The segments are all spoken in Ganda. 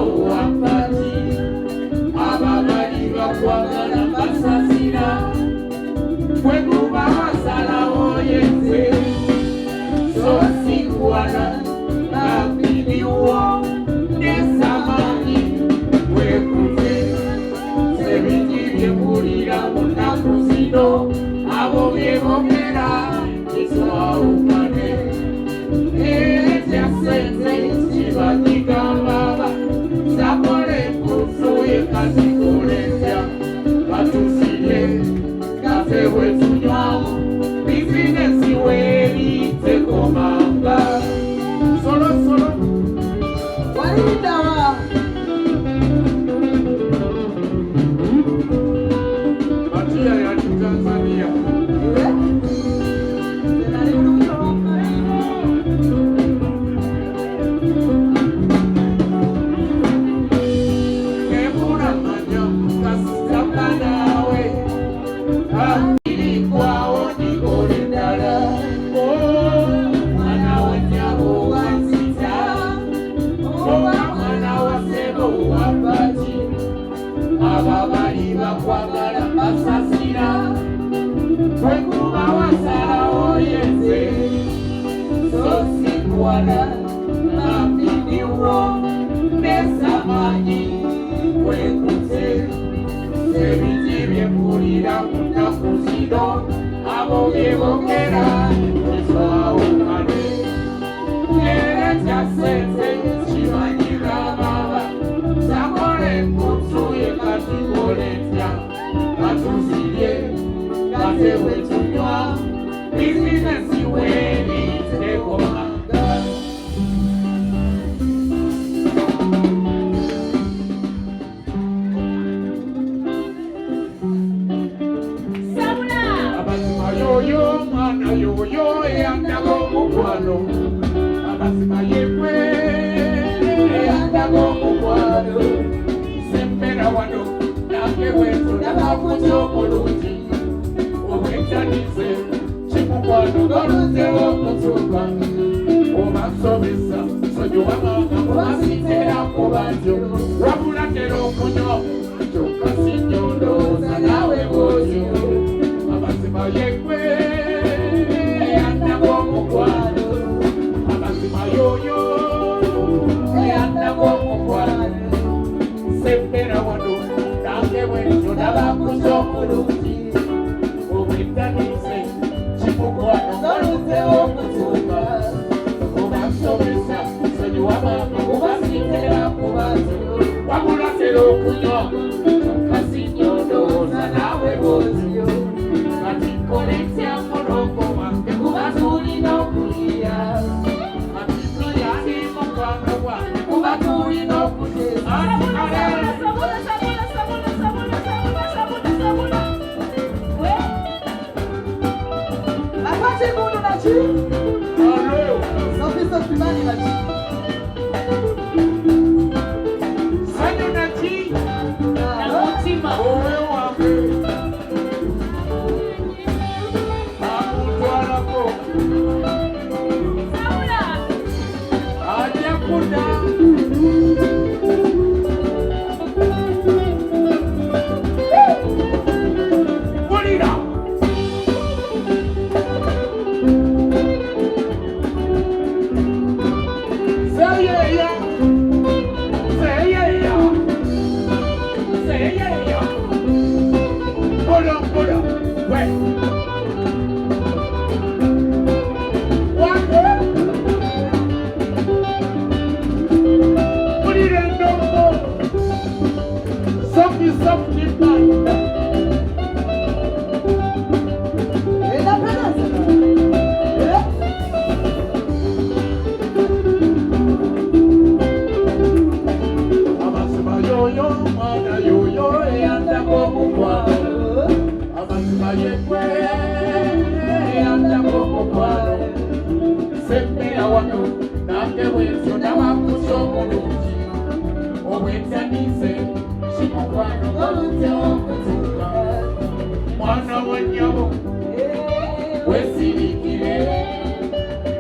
wapati ababali bakwagala basasira bwekuba wasalawo yenze sosikwana nabibiwo nesamanyi bwekuze sebinyibyekulira munaku zino abo byebogera kiswawukane ekyasenze kibanyigambaba sakole kusuye kazikoletya batusire kafe wetunywamu bizinesi weri tekomanga solo walidawa Matia ya Tanzania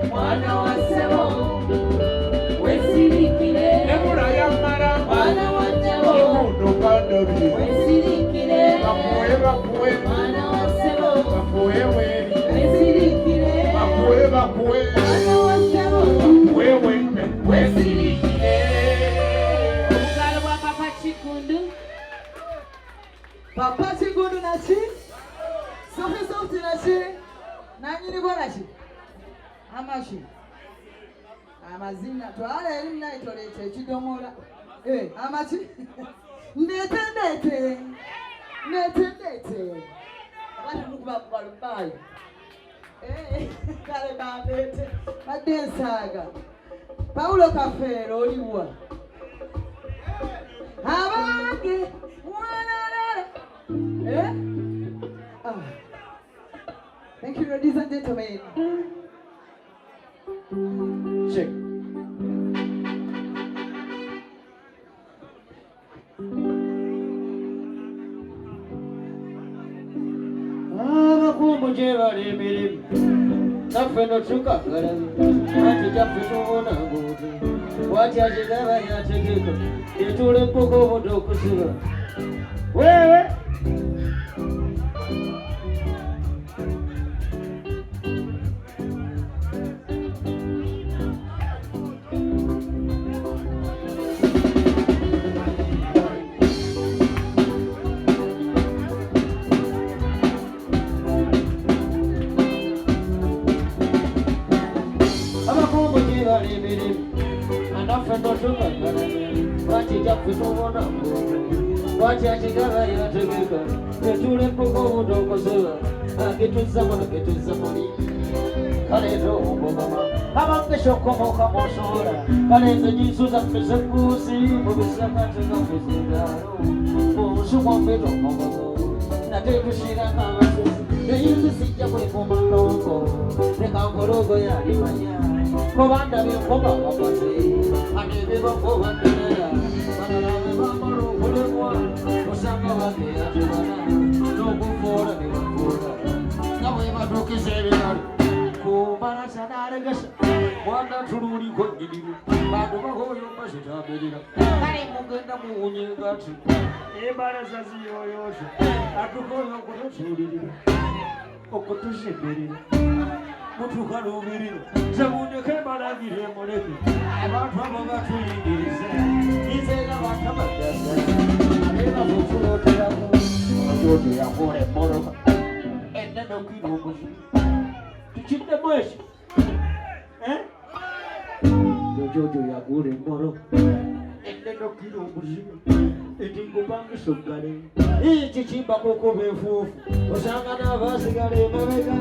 Mwana wa sebo, wesirikire, Ebura ya mara Badobi. Bapoe, bapoe. Bapoe, weli. Bapoe, bapoe. Bapoe, weli. Wesilikile. Omugalo gwa Papa Chikundu. Papa Chikundu nachi? Sofi nachi? Nanyini kwa nachi? Amashi. Amazina twala elimu naitolete ekidomola. Amachi? Nete. Abantu mukuba kubalubayo. Kale bandete. Badensaga. Paulo Kafero oliwa. Abange wanarara. Thank you, ladies and gentlemen. Check. Kumuje bari miri naffe no tukagala ati jaffe tubona ngutu wati ajigaba yategeka yetule mpoko obuto okusiba wewe Watch out, you got a together. The two little go to Kosovo. Get to someone, get to somebody. Kaledo, Obama. How about the show come on, Sora? Kaledo, Jesus, and Mr. Pussy, who is a matter of his one bit of Mama. Not able to see that conversation. They used to sit away from a logo. They can't go over Yarimania. Commander, you come up, I never go over there. Jojo ya gure moro endeno kilo muzima etingobanga sogale ichichimba koko befufu osanga nabasigale mabega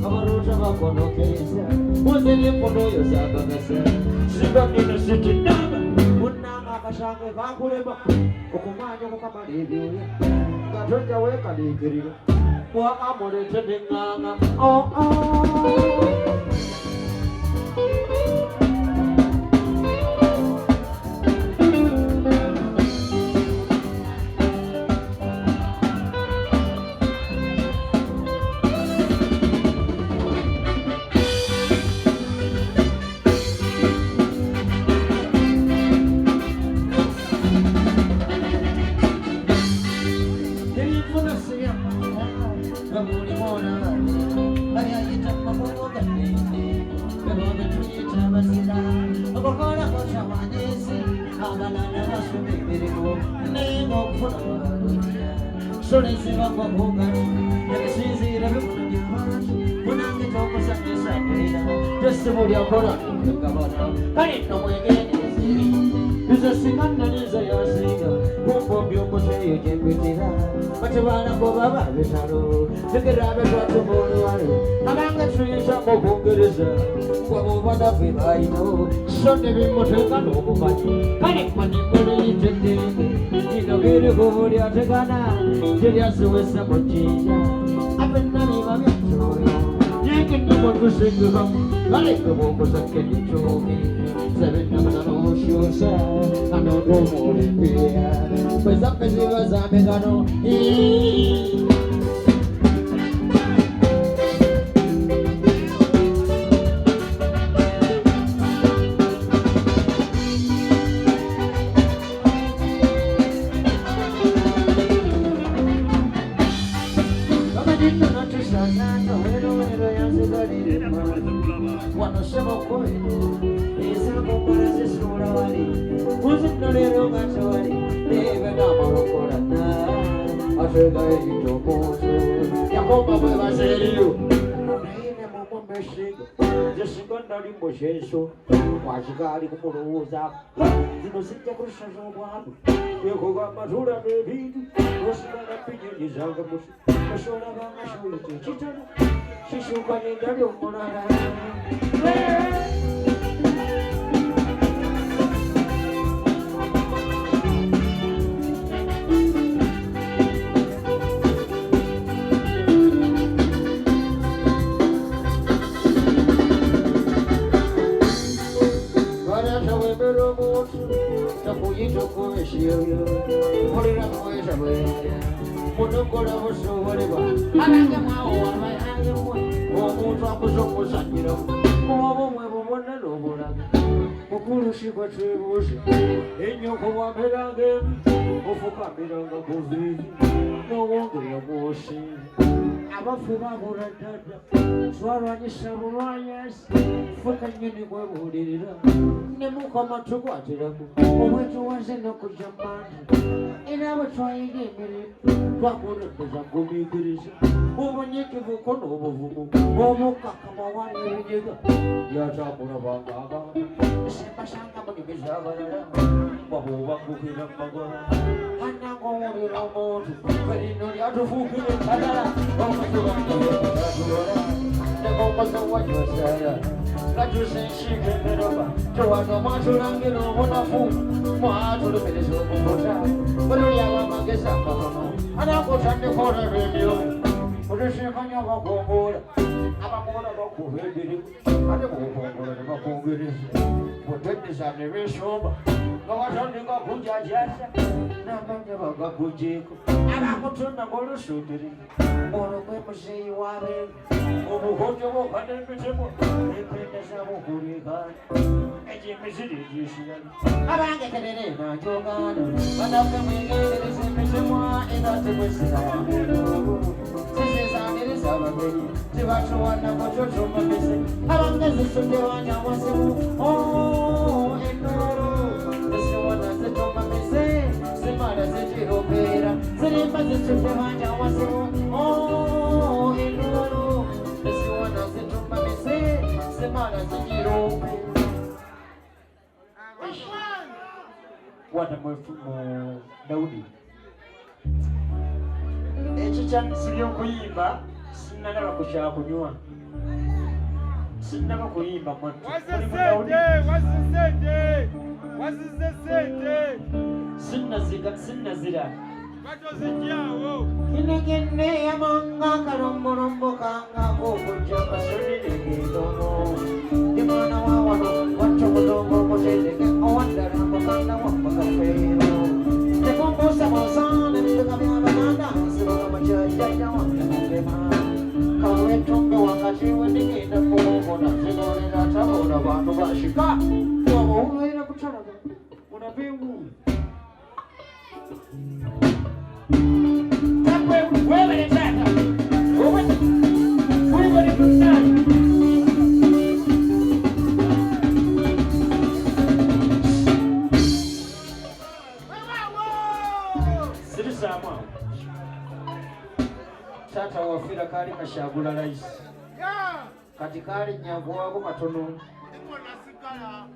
abarota bakonokereza muzele podoyo zabagasa sibandino sitinaba unanga akashange kakuleba okumanya mukamalebyo ngatonja wekalikirira kwa amore tendenganga no Shabokoi, is a Bombas Rorawali, who's in the little Matawali, never Namarokona, after going to Mosu, Yakoba will say you. Just secondary Mosheso, Washigari Morosa, the Mosita Christian one, you go up Mazura baby, Rosana Pigeon is out of the Shona Chicken, she should go in the room. What am I from Daudi? Echichan sio kuimba, sinataka kushaka kunywa. Sinataka kuimba kwa. Sinna zira. Kinegene yamanga karombo rombo kanga kukuja kasuri kidogo. Dimana wawano wacho kudogo mosele awanda rambo kanga wamba kafero. Tekombo sabosane mtukabya banana siro machaja wanda ndema. Kawe tumbe wakati wendikenda kuona zingone na tabona bantu bashika. Yo unaira kuchara. Unapingu. Wewe nataka. Wewe ni kusana. Sirisama. Tata wafira kali kashagula rais. Katikali nyango wako katono. Niko nasikala.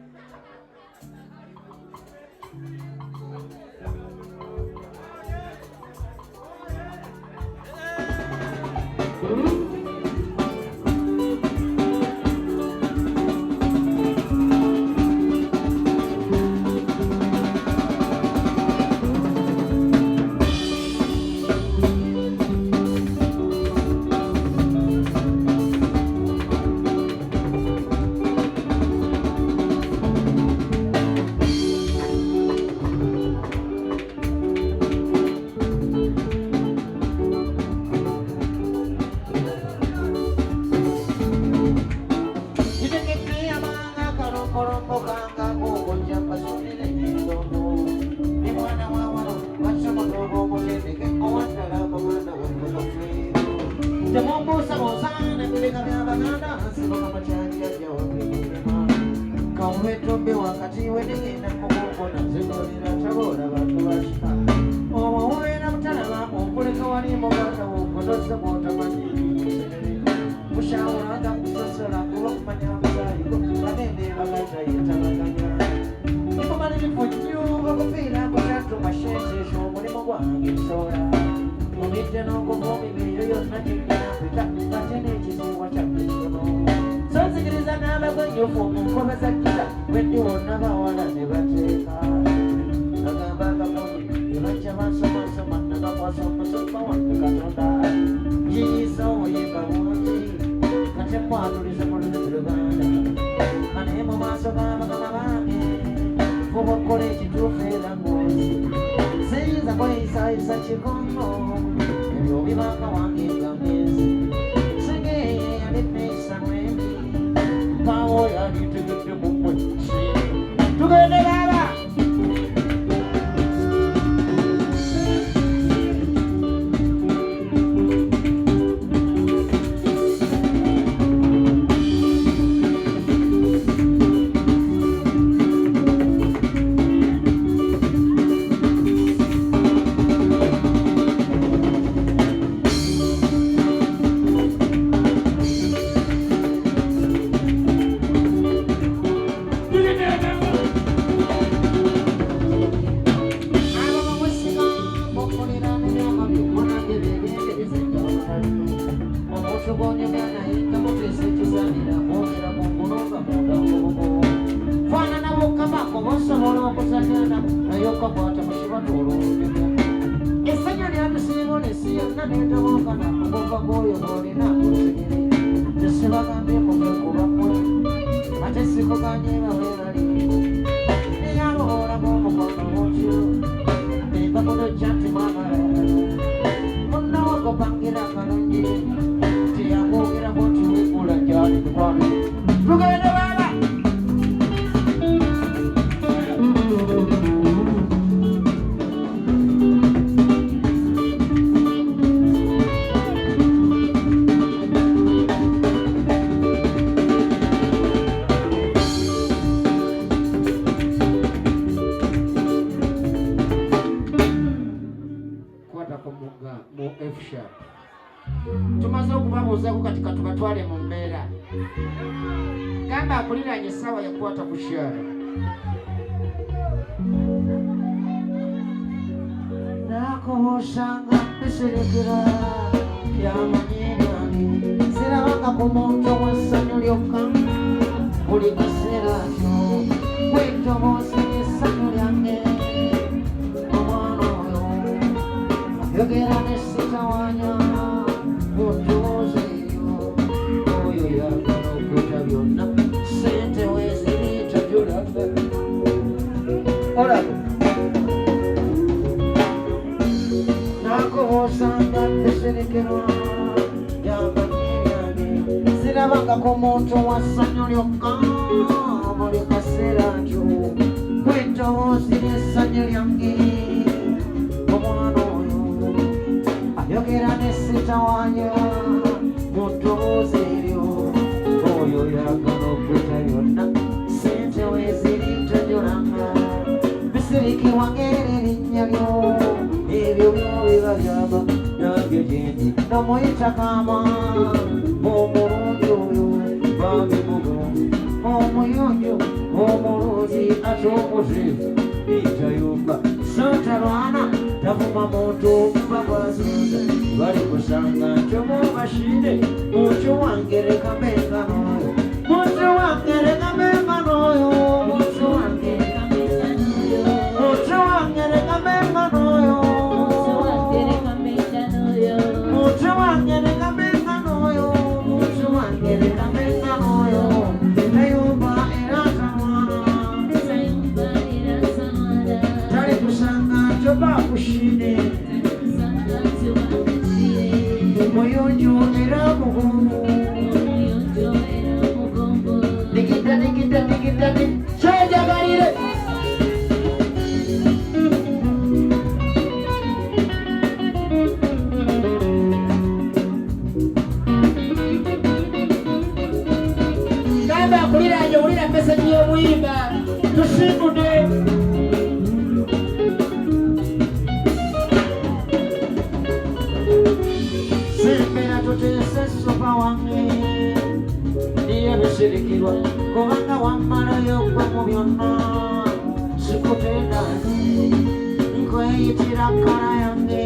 tabola bantu bashika omuwera mutalaba okuleka wali muganda wokunoza bwotamanyi mushawulaga kusosola kuba kumanya buzayiko bagende baganda yetabaganya nikumala ebifujju bakufiira kutatu mashesesho omulimu gwange nsola mubidde n'okuva emibiri yonna gyeginampita ate n'ekitiibwa kyabbe kitono sonzikiriza n'abagwenyufu mu nkoba za kita bwendi wonna bawala ne bateeka agamba akamunyi ne bajja bansomasoma nagakwasa omusumba wange katonda yiyiisa oyimba bungi kate mwanulize mu lulimi luganda anaye mu maaso g'abagama bange fuba okukola ekituufu era ngozi siyinza kweyisaayisa kikongo ebyo bibanga wange nga mwezi segeye yalipeesa mwembi pawo yalitegedde mu mmwe tugende baba tumaze okubabuuzaku kati katubatwale mu mbeera gamba akuliranye essaawa yakwata ku kyalo nakubuusanga biserekera byamanyirani sirabanga ku muntu w'essanyu lyokka buli kaseera kyo kwetobooza essanyu lyange omwana oyo yogera nesitawanya nakubuusanga biserekerwa byamanyirani sirabanga ku muntu wassanyu lyokka buli kaseera ntyo kwetobooza essanyu lyange omwana oyo ayogera nesitawanya mu ddoboozi eryo oyo yagala okuta yonna sente weeziri tojolanga bisirikibwa ng'erinnya lyo ebyo byobiba byama nange gyendi nomuyita kaama omulungi oyo babimugo omuyonjo omulungi ate omuzibu itayumba sotalwana tavuma muntu okuba gwazunza bali kusanga ntyomubashire muntu wange leka menganoyo muntu wange leka menganoyo muntu wange muntu wange leka menganoyo muntu wange leka menganoyo muntu wange leka menganoyo etayumba era tamwana tali kusanga ntyobakushire muyonjo era mugongo digida digida digida kyejagalire gamba akuliranye owulira meseji y'obuyimba tusimude kubanga wammalayo gwe mu byonna sikutenda nkweyitira kkala yange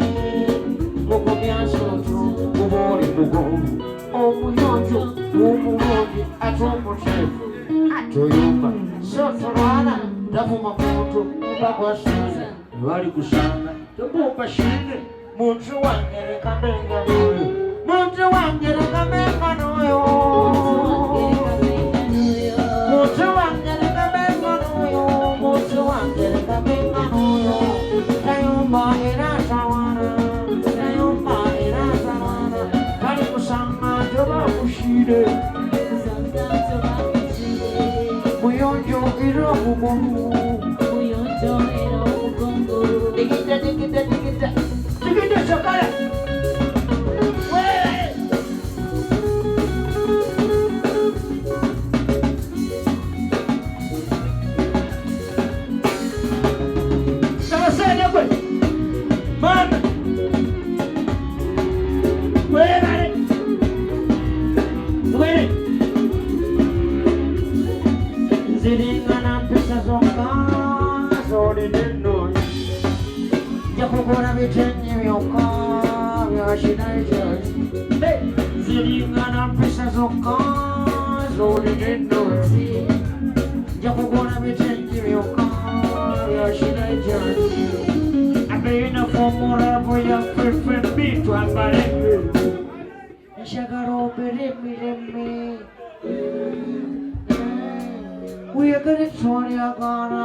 mukubya nsonto kuba oli mugonvu omuyonjo omulungi ate omuteefu toyumba so tolwana tavuma muntu bakwasuuza bali kusanga tobuupa shinde muntu wange leka mbenga n'oyo muntu wange leka mbenga n'oyo muntu wange leka mbenga n'oyo muntu wange leka mbenga n'oyo tayumba era tawana tayumba era tawana bali kusanga tobakushire muyonjo era omugongo digita digita digita digita chakala zilingana pesa zokka zolina ennonzi nja kugula bitengi byokka byashira ejanzi abeina fomulabo ya ffeffembi twambale njagala obere emirembe weyagale twalyagala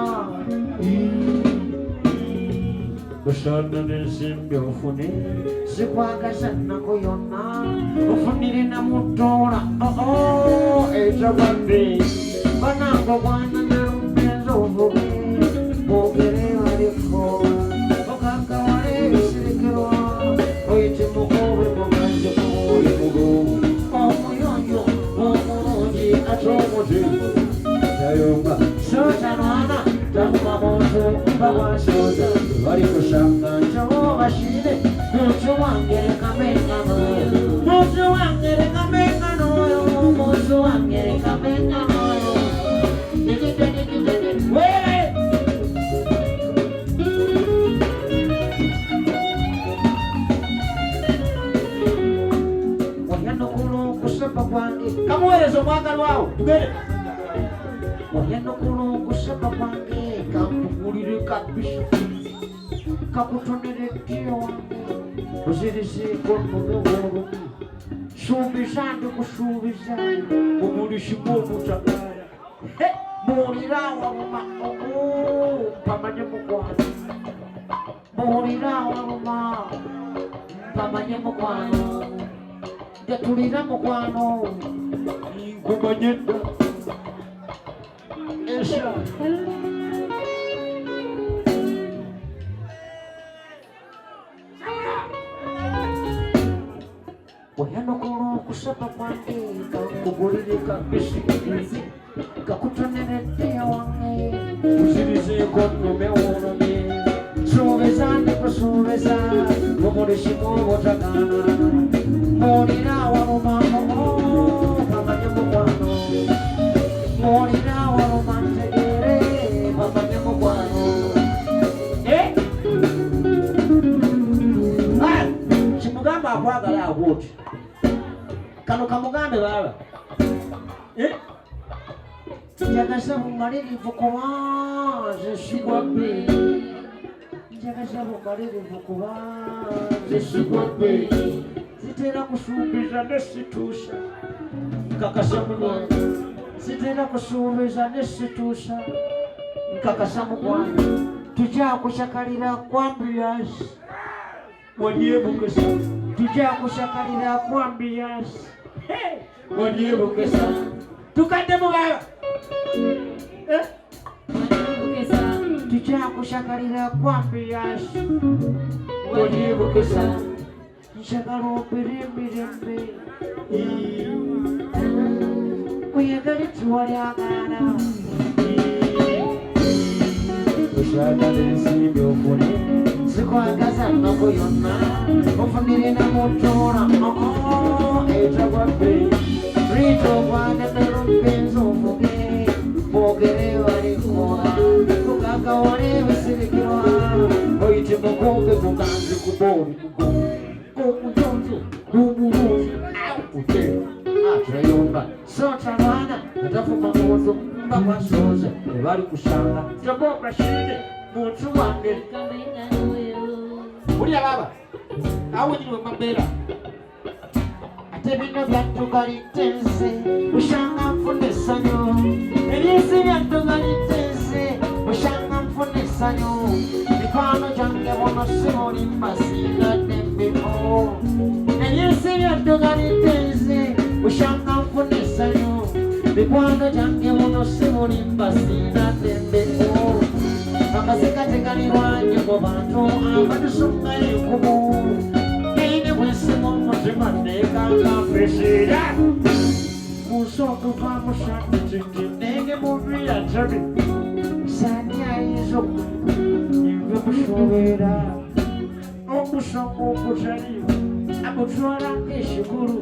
Bushana n'ensimbi ofune zikwagaza nnako yonna ofunire na mutola etabadde banango bwana nalugenza ovuge bogere baliko okakawale ebisirekerwa oyite mukobe muganje kuoli mugobu omuyonjo omulungi ate omuteefu tayomba sotanwana takuma muntu babwasoza bali kusanga ntobo bashire muntu wange leka mbenga n'oyo muntu wange leka mbenga n'oyo muntu wange leka mbenga n'oyo digite digite wele wayano kuno okusaba kwange kamuweereza omwagalwawo tugere wayano kuno okusaba kwange kampugulire kabisa kakutonere ddyo wange ozirisiiko nnomewoolumu suubiza ndikusuubiza omulisimu omutagala buulira waluma mpamanye mukwano buulira waluma mpamanye mukwano ngatulira mukwano nkumanye dda esha wayanokola okusaba kwange kankugulire kabisi kakutonere ddeya wange ozirizeeko nnome woolumye suubiza ndikusuubiza omulisimu obutagaana muulira waluma pamanye mukwano muulira waluma ntegeere pamanye mukwano kimugamba akwagala agwoti kano kamugambe baba njagasa bumalirivu kuba zesigwa bbe njagasa bumalirivu kuba zesigwa bbe zitera kusuubiza nesituusa nkakasa mulwanyi zitera kusuubiza nesituusa nkakasa mugwanyi tujja kushakalira kwambiyasi waliebukesa tujja kushakalira kwambiyasi waliebukesa tukadde mubaba tujja kushakalira kwambiyasi waliebukesa njagala obere emirembe oyagale tiwalyagala oshagala ensimbi ofune zikwagaza nnoko yonna ofunire na mutola etagwa bbe rito ogwagala olumpenzi ovuge Osanga wali bisirikirwa oyite mukumbe muganzi kuboli omutonzi gumulungi awukute atayomba sotalwana atafuma muwozo mbakwasoza ebali kusanga tobobashinde muntu wange ulya baba awunyirwe mabeera ate bino byatugalittense bushanga nfuna essanyu ebyesi byatugalittense bushanga nfuna essanyu mikwano gyange bono simulimba singadde mbiko ebyesi byatugalittense bushanga nfuna essanyu mikwano gyange bono simulimba singadde mbiko amaseka tegali lwange mu bantu abatusonga enkumu naine bwesimu omutima nekanga presera musoko va mushana kingi nenge mubira tabi sanyayizo imve mushobera omusomo okutaliwo amutwala nk'ekikulu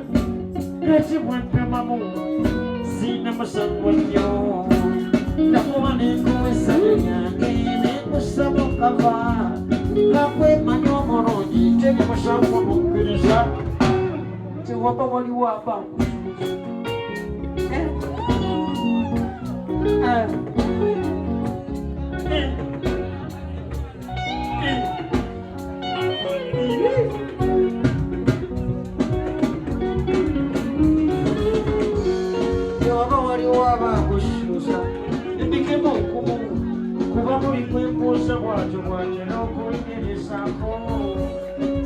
nekibwempemamu sina musango nnyo nakuba nenkuwesale yange nenkusaba okava gakwemanya omulungi tebimusango mukkiriza tiwaba waliwo abankusuuza tiwaba waliwo abankusuuza ebikemu okumu kuba buli kwembuuza bwatyo bwatyo n'okuyimirizako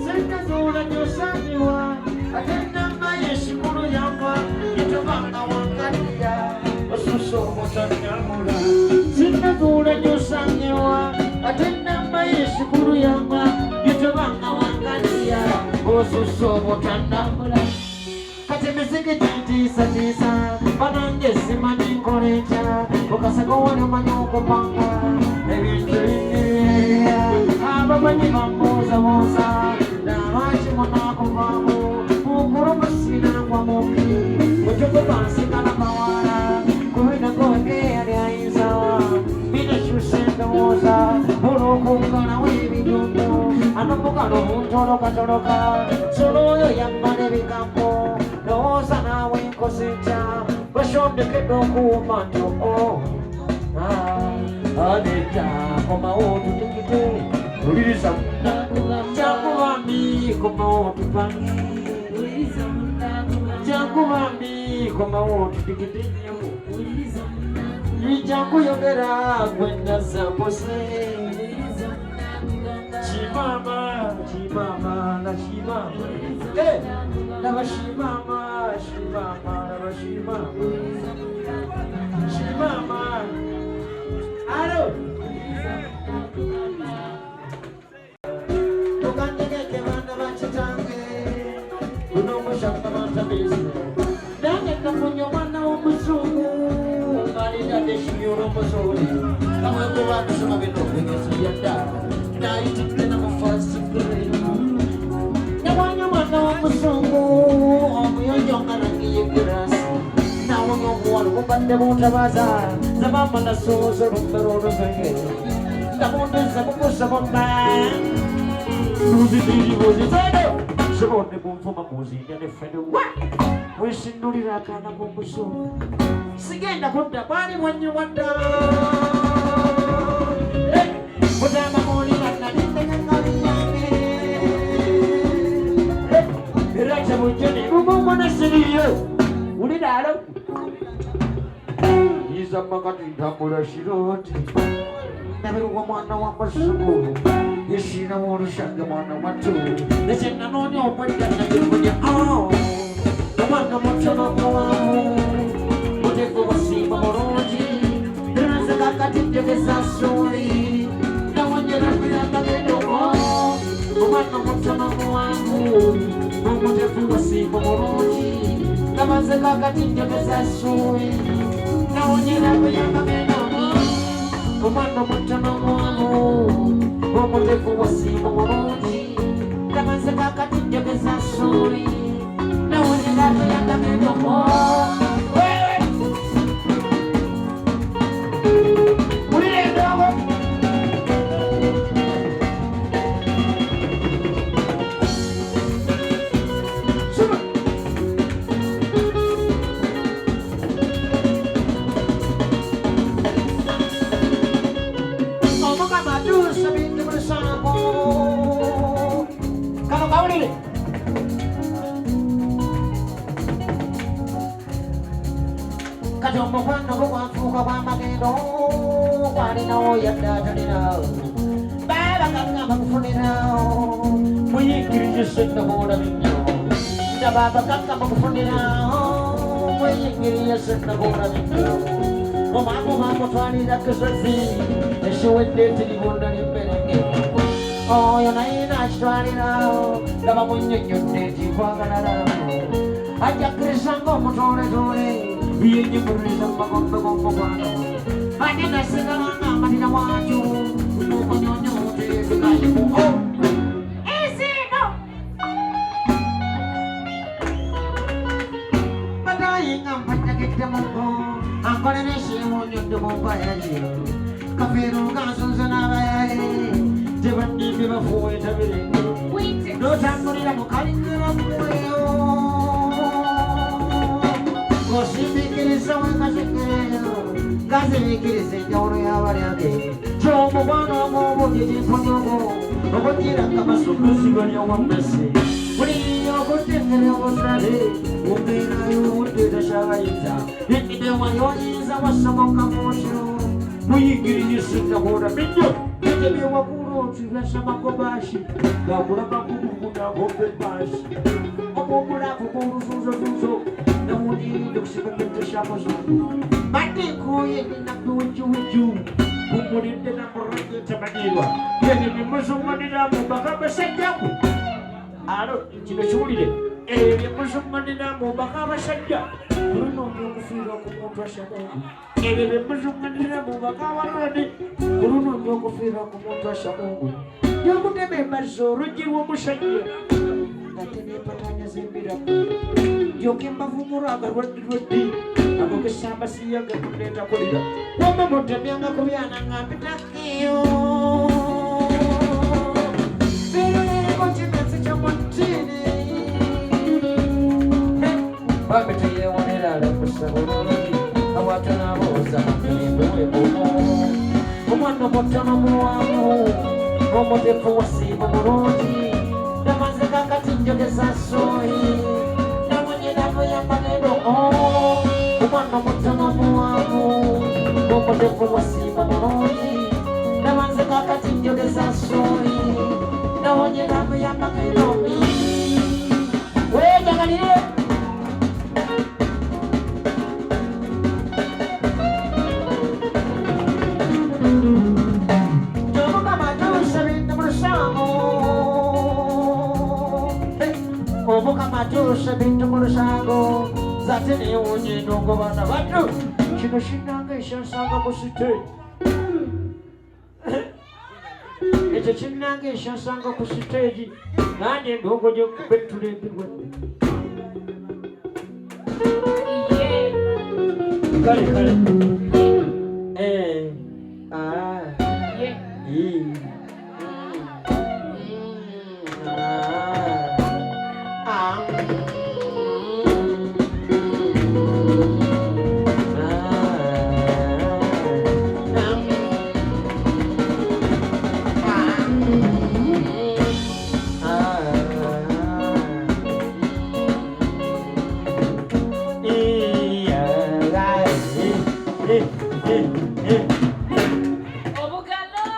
sentazuula gyosanyiwa ate namba y'ekikulu yamba yetobanga wangalira osusa omutanyamula sentazuula gyosanyiwa ate namba y'ekikulu yamba yetobanga wangalira osusa omutanyamula kati emizige gitiisatiisa banange simanyi nkolenkya okasako wali omanyi okupanga ebintu binyeya abamanyi bambuuzabooza nalwaki munakuvaamu mukulumusinankwamuki ojogobansigala mawala kubinagoegeyali ayinza binakyusa endowooza olwokugalawo ebijumbu anamugalo obuntolokatoloka solo oyo yammala ebigambo ndowooza naawe nkosenkya bashondekedde okuwuma nti aneta komawo tutikite uliriza jakubambi komawo tupange jakubambi komawo tutikite ijakuyogera gwendaza mpose chimama chimama na chimama nabashimama shimama nabashimama shimama alo tukandegeke bana bakitange guno mushaka bantabisi nange nafunye omwana w'omuzungu alidadde shiyolo omuzuli awekuba tusoma bino bigezi yadda nayitidde namufasi grade nabwanya omwana w'omuzungu omuyonjo nga nangiye girasi nawonya omuwala obubadde buntabaza zabamba nasooza olumbero oluvege ndabundeze mukusa bonna luzibiribuzizede sobonne bunfuma muzinja nefenewa wesindulira akaana k'omuzungu sigenda kudda bwali bwanyuma dda mutamba mulira nalindegangali yange eraca bujjoni bumumona siriyo uliraalo iza makati ntambula shiroti naberuwa mwana wa masukulu yeshina wolushange mwana watu necenanonya omweddanagekunya omwana mutonomuwamu mutefu basimba mulungi eraze kakati ntegeza suli nawonyera kuyagagedomo omwana mutonomuwamu omutefu basimba mulungi namaze kakati ntegeza suli nawonyera kuyagagedomo omwana mutonomuwamu omutefu basimba mulungi namaze kakati ntegeza suli nawonyera kuyagagedomo kati omukwano gwo gwanfuuka gw'amagendo gwalinawo yadde atalinawo baabaganga bakufunirawo muyingirize sennabola binnyo ndaba abaganga bakufunirawo muyingirize sennabola binnyo omwangu bamutwalira kisozi ekiwedde tiribunda limberenge oyo naye nakitwalirawo ndaba munnyonnyodde nti nkwagalalawo ajakkiriza ng'omutooletoole yenyumiriza mu magombe g'omukwano ate nasigalanga amalira wanju n'omunyonyoteekekalimu ezino batayinga mpanyagidde mugo ankolera ekimunyodde mu mpayaye kafeero gansonze n'abayaye tebannimbi bafuweeta birenge n'otambulira mu kalingera kuweyo Osimikiriza wekatekerezo Kazimikiriza enjawulo y'abalyange ky'omukwano omubugiri mpunyogo okugira kamasukusi bali owammese buli okutekera obusale mumbeerayo obudde tashabayinza ennimewa yoyinza wasomoka mutyo muyigiriza ennabola binnyo ebyewakulu nti byasamagobashi gakulaba kubugunagombe bashi omubulavu bw'oluzuuzozuuzo nawulirinde okusigagadde kyamuzuuku badde nkooye ninabbi wejjuwejju bumulidde namurage tamanirwa yene nimuzumanira mu baka basajjaku alo kino kiwulire ebyo byemuzumanira mu baka abasajja kulunoonya okufiirwa ku muntu ashamungu ebyo byemuzumanira mu baka abaloni kulunoonya okufiirwa ku muntu ashamungu yokutema embazza oluggi lw'omusajja ate n'empatanya z'embiramu yoke mbavumura agalwadde lwadde ago gesamba siyaga kuleeta kulira wambe mutemyanga ku byana nga mpitakeyo beerereko kimensi kyomutini bambe teyewonera alakusabulungi awatanabooza mulembe webumu omwana omutono muwangu omutefu wasiibu bulungi namaze kakati njogeza soyi omwana omutono muwangu omutefu wasiibu bulungi namaze kakati njogeza soyi nawonyeramu yamakeromi wejagalire Omukamatuuse bintu mu lusango zate newunye ndongo baana battu kino kinanga ekyansanga ku siteegi ekyo kinanga ekyansanga ku siteegi nanye endongo gyekubetulembirwa kale kale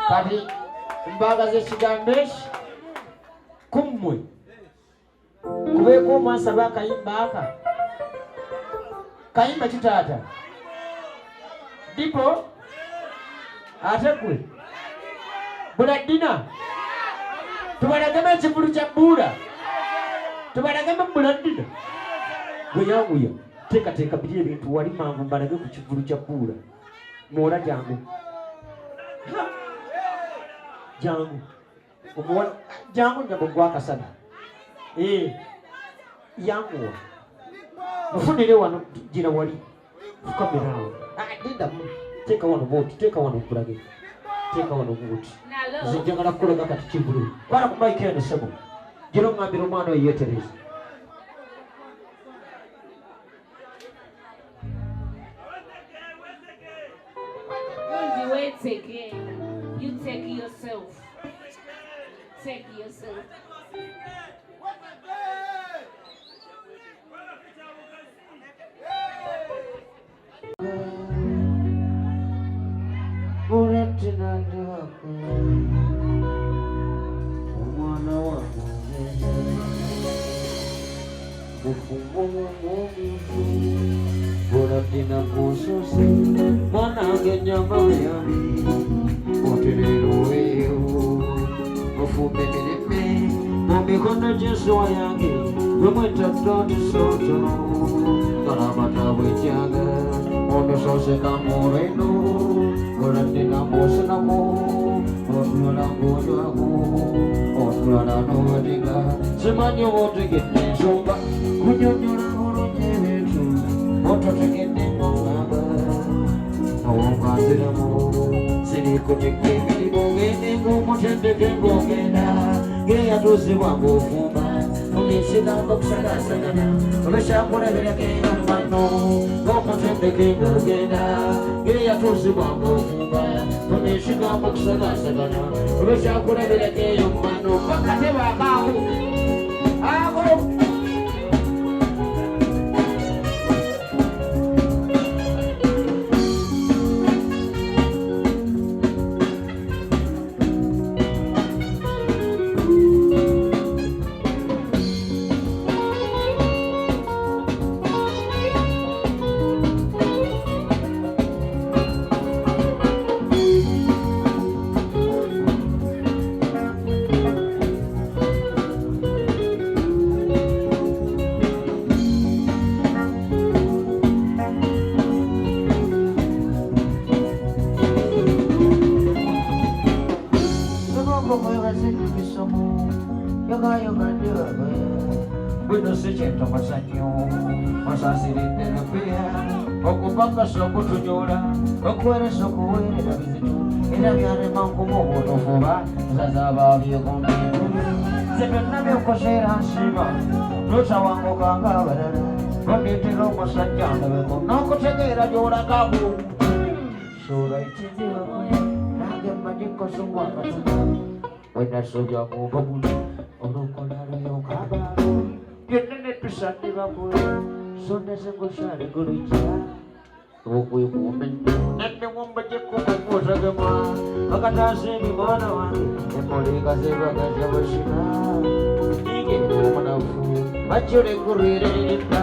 kati mbagaza ekigambo eki kummwe kubeeko omwasaba akayimba aka kayimba kitaata dipo ate gwe buladina tubalagemu ekivulu kya bbuula tubalagemu buladina bweyanguya teekateeka biri ebintu wali mangu mbalage ku kivulu kya bbuula mwola jangu jangu omuwala jangu nyabo gwakasana yanguwa mufunire wano gira wali fukamirawo dindamu teeka wano booti teeka wano kulage teeka wano buuti zinjagala kukulaga kati kivulu bana ku maiki eno sebo gira oŋŋambira omwana oyo yeetereza You take yourself. Take yourself. Boratina kususi mwanange nyama yami otelero eyo ofume mireme mumikono jesuwa yange wemweta toti sotono karabata bwejaga ondososeka mureno boratina musinamo otulala ngojwako otulala nowadiga simanyo wotegete nsomba kunyonyola olonyebetu ototegete ngongaba owokaziramu sirikunyekemirimu ngende ngomutendeke ngogenda ngeyatuzibwa ngofumba omisiganga okusagasagana olwekyakulabirako eyombano ngomutendeke ngogenda ngeyatuzibwa ngofumba omisiganga okusagasagana olwekyakulabirako eyombano bakatebakaawo ako okutunyola okuweresa okuwerera bizitu era byarema nkumubuuno fuba zazababyekombintu ze byonna byokoseera nsiba notawangukanga abalala bandetera omusajja ndabeko n'okutegeera gyolagabu solaitizibakuye nange mmanyikosumwakatuna wenasobya mubabuli olukolaloyokabaalo byonna netusandibakuye sondesengosale gulujja okwekumenya nenewambajekubakuotagama akatasebi mwana wange emolekazebagazabashina igeomunafu bacolekurwirerimba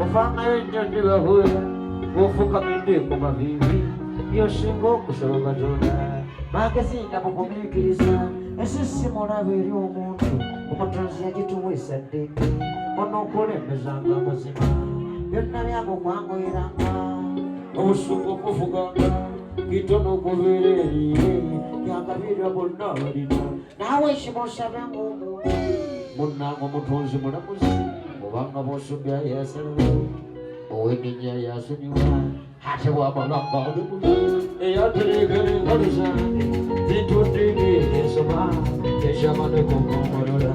ofangayo nnyo ndibahuya ofukamidde ku mavivi byosinga okusaba katonda magesinga mukumiikiriza esisimulaba eri omuntu omutonzi yagituweesa ddembe onookulembezanga muzima byonna byakukwanguyiranga obusungu okuvuganga kitono okubeereriye yakabirira bonna balina naawe ekimosabe ngaomuntu munnanga omutonzi mulamuzi obanga bosubya yasalawo oweninya yasonyiwa ate bwamalamba olimuli eyaterekera engalo zange zitundingi ensoma ekyamanekokongolola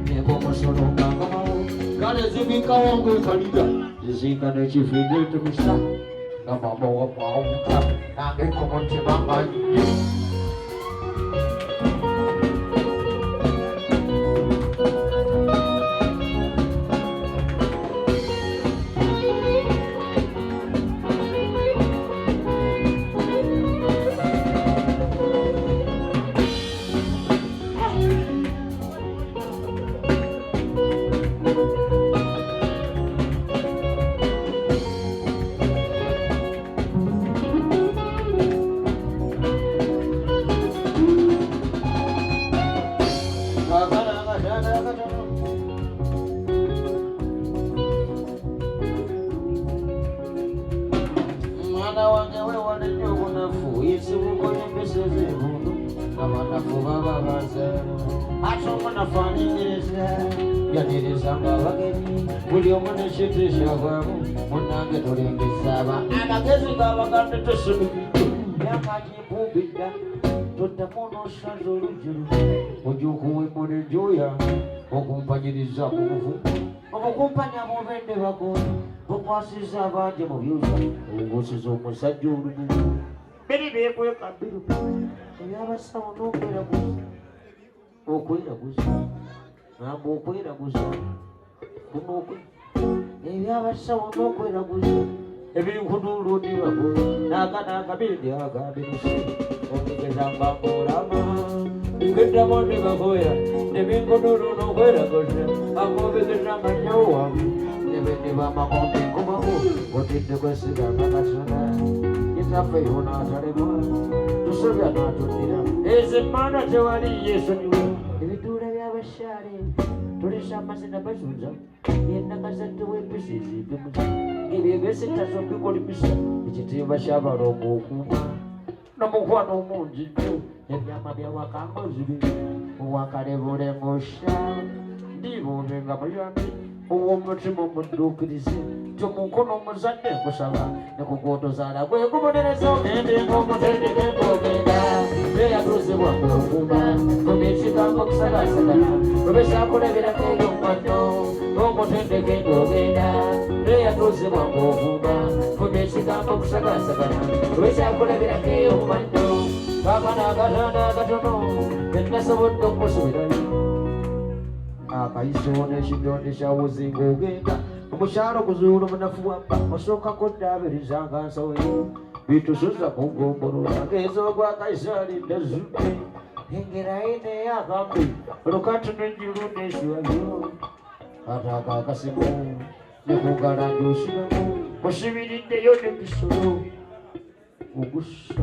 nekomusolo ngangamawo kale zibikawo ngaekalira zizinga nekifidde tumisa ngababa wapawuka nange kumutima nganyinyi yanirizanga abageni buli omu nekitishavamu munange tulengezaba amagezi gabagande tosomikito yakajimpubidda toddamu nosaza olujulu ojukuwemuna enjoya okumpanyiriza ku buvu obukumpanya mubende bagoni bukwasiza abangi mu byuza obugusiza omusajja olugumu biri byekwekabiru ebyabasawo nokweraguza okweraguza namba okweraguza kunokwe ebyabasawo n'okweraguza ebinkuduuludibako nakanakabindi agabirusi omugeza Samba Murama, get the money of Hoya, the Bingo no where I go. I'm over the Rama Yoa, never Nivama on the Kumahu, what did the question of Nakasana? It's a favor not to serve your not to dinner. Is it mandatory? Yes, and you will. If you do have a sharing, to the Shamas in the Basunza, in Nakasanta way pieces, give you a visit as a people to be sent. It's a Shaba or Mokuma. Number one, no more, you if Yamabia Wakamo, Wakare Mosha, Divo, Gabayami, who much moment do could see. To Mukono Mazande, Kosala, the Kokoto Zara, where Kumanes and the Momotenda, they are close one, from Chicago, Salasana, Robesha could have been a Koyo, no more than the Gate of Veda, they are close one, from Chicago, Salasana, Robesha could have been a Koyo, Bavana Gatono, the Nessa would go akaisone shindondesha uzingo genda umusharo kuzuru mnafuwa masoka kodabiriza nsawe bitu suza kugomborora ngezo kwa kaisari ndazute hengera ine yakambi rokatu nenjirudeshwa yo ataka kasimu nekugara ndoshira mushibirinde yone bisoro ugusa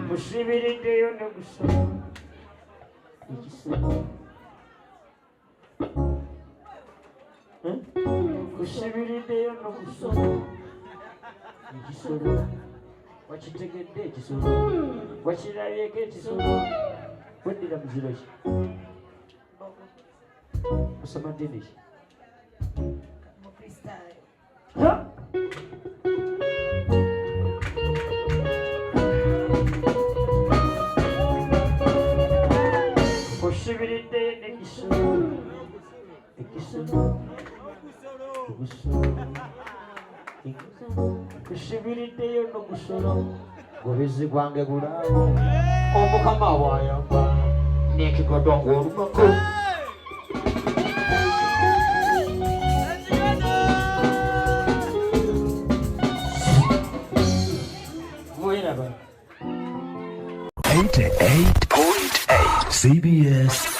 Mushibirinde yo no gusoma igisoro Mushibirinde yo no gusoma igisoro wachitegedde igisoro wachirabiyeko igisoro weddira muziro ki osoma ddini ki mukristaayo Shivirinde nekisoro, ekisoro, ugusoro, kushibirinde yo no gusoro, gobizi gwange gulabo, omukama wayamba, nekigodongo olumako. CBS